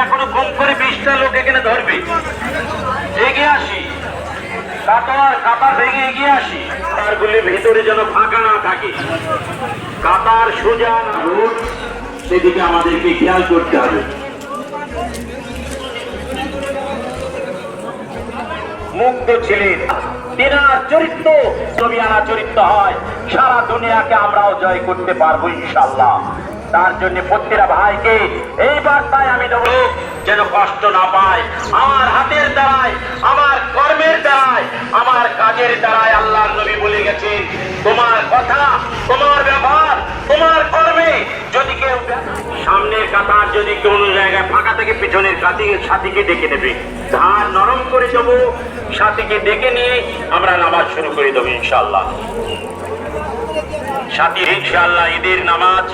এখনো কম করে 20টা লোক এখানে ধরবে। এগিয়ে আসি, কাতার ভেঙে এগিয়ে আসি। কাতারগুলির ভেতরে যেন ফাঁকা না থাকে, কাতার সোজা রোড, সেদিকে আমাদেরকে খেয়াল করতে হবে। মুগ্ধ ছিলেন, তিনার চরিত্র ছবি আনা চরিত্র হয়, সারা দুনিয়াকে আমরাও জয় করতে পারবো ইনশাআল্লাহ। তার জন্য প্রত্যেকটা ভাইকে এই বার্তায় আমি দেব, যেন কষ্ট না পায়। আমার হাতের দ্বারায়, আমার কর্মের দ্বারায়, আমার কাজের দ্বারায় আল্লাহর নবী বলে গেছেন, তোমার কথা, তোমার ব্যবহার, তোমার কর্মে যদি কেউ সামনের কাতার যদি কোনো জায়গায় ফাঁকা থেকে পিছনের সাথীকে ডেকে নেবে, ধার নরম করে দেবো, সাথীকে ডেকে নিয়ে আমরা নামাজ শুরু করে দেবো ইনশাআল্লাহ। সাথী ইনশাআল্লাহ ঈদের নামাজ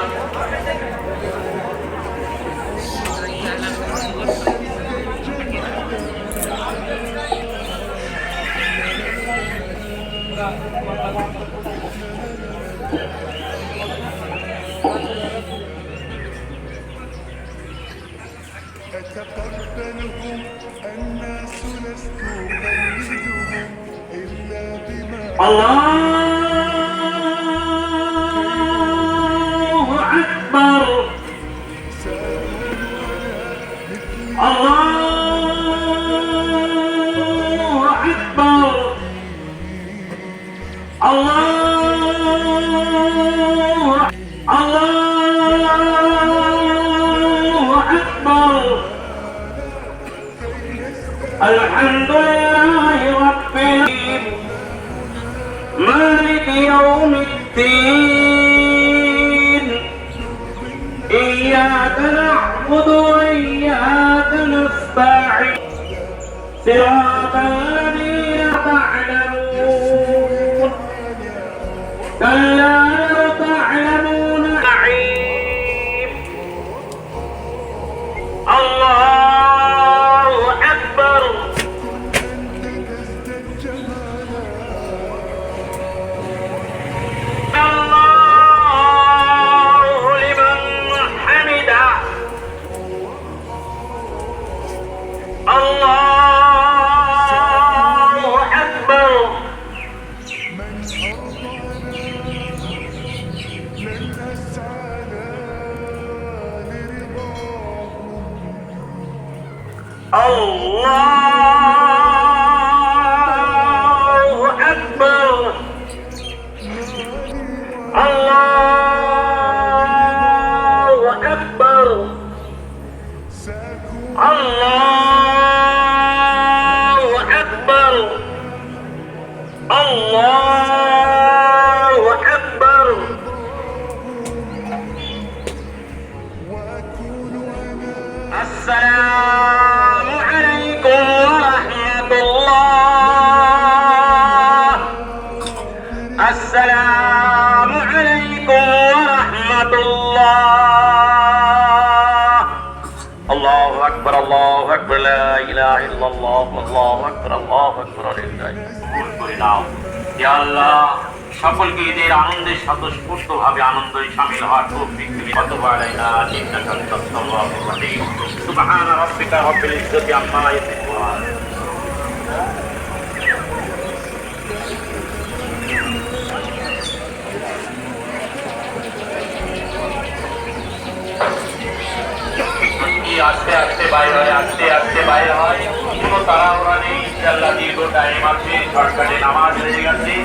أتقبلهم الناس لست أقلدهم إلا بما الله أكبر الله أكبر الله أكبر الحمد لله رب العالمين مالك يوم الدين إياك نعبد وإياك نستعين صراط الذين تعلمون كلا لو تعلمون نعيم الله أكبر الله لمن حمده الله أكبر من أرضانا لن أسعى لرضاهم الله أكبر الله أكبر الله أكبر الله أكبر وأكون أنا السلام عليكم ورحمة الله السلام عليكم ورحمة الله الله أكبر الله أكبر لا إله إلا الله الله أكبر الله أكبر لله يا الله সকলকে ঈদের আনন্দের স্বতঃস্ফূর্তভাবে আনন্দে শামিল হওয়ার তৌফিক দিন। আলাইনা ইন্নাকা আনতাস সাওয়াবুর রহিম। সুবহানা রাব্বিকা রাব্বিল ইজ্জাতি আম্মা ইয়াসিফুন। আস্তে আস্তে বাইরে হয়, আস্তে আস্তে বাইরে হয়, কোনো তাড়াহুড়া নেই ইনশাআল্লাহ। দীর্ঘ টাইম আছে, শর্টকাটে নামাজ হয়ে গেছে।